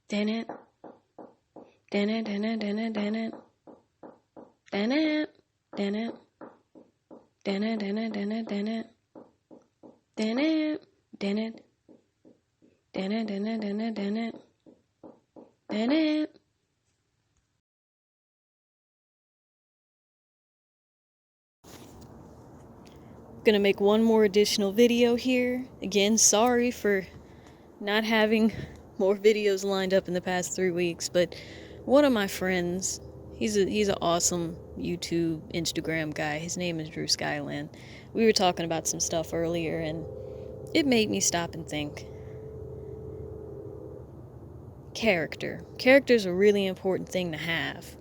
Dun it. Dun it, dun it, dun it, dun it. Dun it. Dun it. Dun it, dun it, dun it, dun it. Dun it. Dun it. Dun it, dun it, dun it, dun it. Dun it. Gonna make one more additional video here. Again, sorry for not having more videos lined up in the past 3 weeks, but one of my friends, he's an awesome YouTube, Instagram guy. His name is Drew Skyland. We were talking about some stuff earlier, and it made me stop and think. Character's a really important thing to have.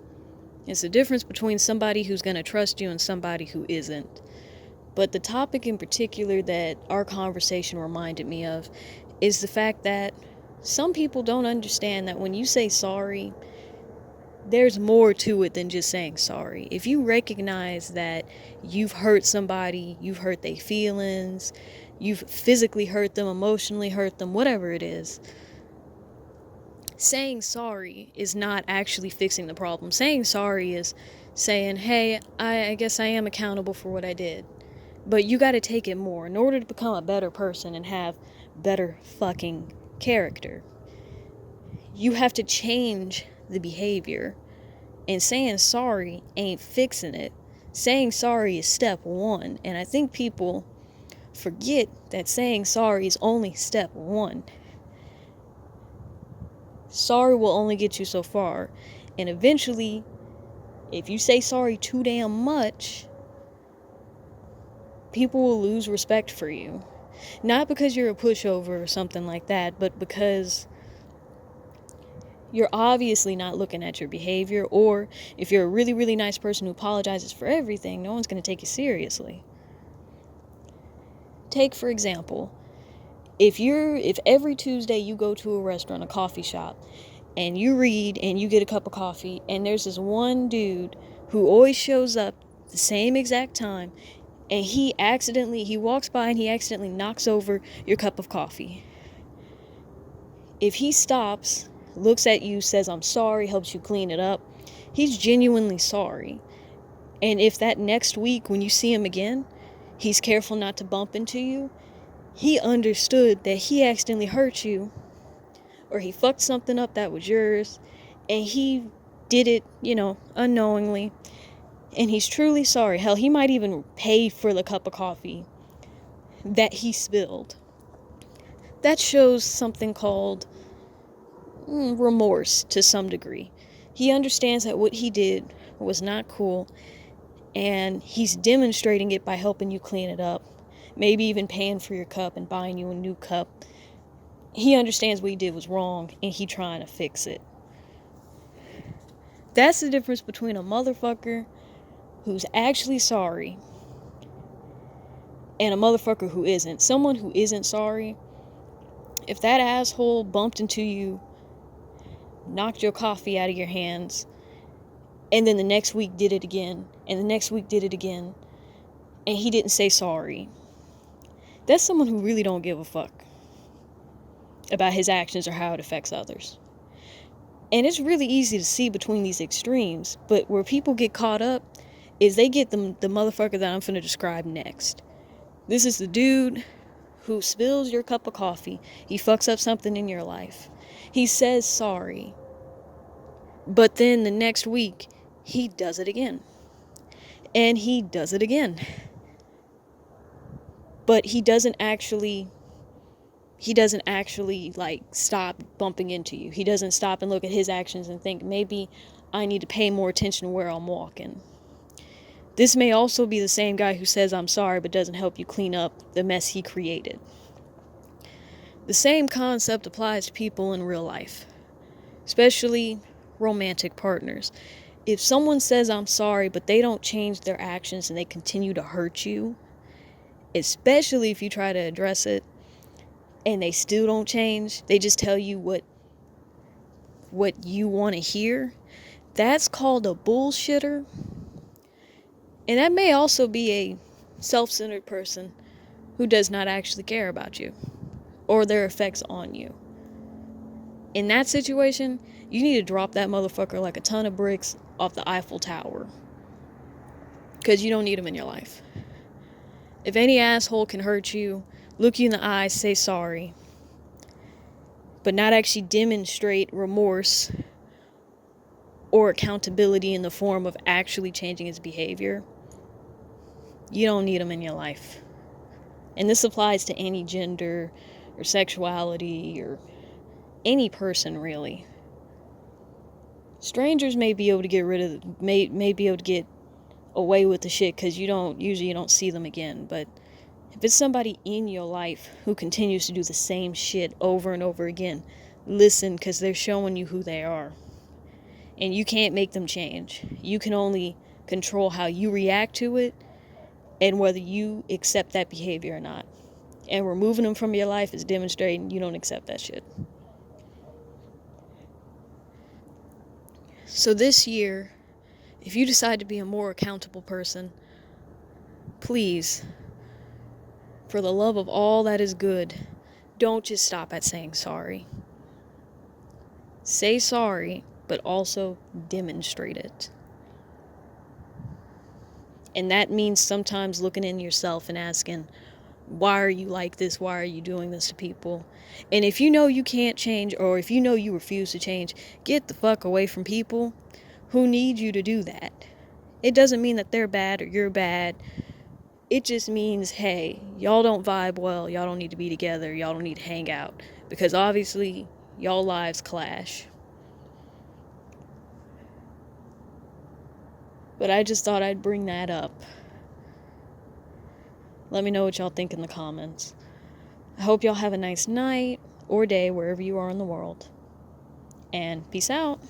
It's the difference between somebody who's gonna trust you and somebody who isn't. But the topic in particular that our conversation reminded me of is the fact that some people don't understand that when you say sorry, there's more to it than just saying sorry. If you recognize that you've hurt somebody, you've hurt their feelings, you've physically hurt them, emotionally hurt them, whatever it is, saying sorry is not actually fixing the problem. Saying sorry is saying, hey, I guess I am accountable for what I did. But you gotta take it more. In order to become a better person and have better fucking character, you have to change the behavior. And saying sorry ain't fixing it. Saying sorry is step one. And I think people forget that saying sorry is only step one. Sorry will only get you so far. And eventually, if you say sorry too damn much, people will lose respect for you. Not because you're a pushover or something like that, but because you're obviously not looking at your behavior, or if you're a really, really nice person who apologizes for everything, no one's going to take you seriously. Take, for example, if every Tuesday you go to a restaurant, a coffee shop, and you read and you get a cup of coffee, and there's this one dude who always shows up the same exact time, and he walks by and he accidentally knocks over your cup of coffee. If he stops, looks at you, says, I'm sorry, helps you clean it up, he's genuinely sorry. And if that next week when you see him again, he's careful not to bump into you, he understood that he accidentally hurt you, or he fucked something up that was yours, and he did it, unknowingly, and he's truly sorry. Hell, he might even pay for the cup of coffee that he spilled. That shows something called remorse to some degree. He understands that what he did was not cool, and he's demonstrating it by helping you clean it up, maybe even paying for your cup and buying you a new cup. He understands what he did was wrong, and he trying to fix it. That's the difference between a motherfucker who's actually sorry and a motherfucker who isn't. Someone who isn't sorry, if that asshole bumped into you, knocked your coffee out of your hands, and then the next week did it again, and the next week did it again, and he didn't say sorry, that's someone who really don't give a fuck about his actions or how it affects others. And it's really easy to see between these extremes, but where people get caught up is they get the motherfucker that I'm finna describe next. This is the dude who spills your cup of coffee. He fucks up something in your life. He says sorry. But then the next week, he does it again. And he does it again. But he doesn't actually like stop bumping into you. He doesn't stop and look at his actions and think, maybe I need to pay more attention to where I'm walking. This may also be the same guy who says I'm sorry but doesn't help you clean up the mess he created. The same concept applies to people in real life, especially romantic partners. If someone says I'm sorry but they don't change their actions and they continue to hurt you, especially if you try to address it and they still don't change, they just tell you what you want to hear, that's called a bullshitter. And that may also be a self-centered person who does not actually care about you or their effects on you. In that situation, you need to drop that motherfucker like a ton of bricks off the Eiffel Tower. Because you don't need him in your life. If any asshole can hurt you, look you in the eye, say sorry, but not actually demonstrate remorse or accountability in the form of actually changing his behavior, you don't need him in your life. And this applies to any gender or sexuality or any person, really. Strangers may be able to get rid of, may be able to get away with the shit because you don't see them again. But if it's somebody in your life who continues to do the same shit over and over again, listen, because they're showing you who they are. And you can't make them change. You can only control how you react to it and whether you accept that behavior or not. And removing them from your life is demonstrating you don't accept that shit. So this year, if you decide to be a more accountable person, please, for the love of all that is good, don't just stop at saying sorry. Say sorry, but also demonstrate it. And that means sometimes looking in yourself and asking, why are you like this? Why are you doing this to people? And if you know you can't change, or if you know you refuse to change, get the fuck away from people who need you to do that. It doesn't mean that they're bad or you're bad. It just means, hey, y'all don't vibe well. Y'all don't need to be together. Y'all don't need to hang out. Because obviously, y'all lives clash. But I just thought I'd bring that up. Let me know what y'all think in the comments. I hope y'all have a nice night or day wherever you are in the world. And peace out.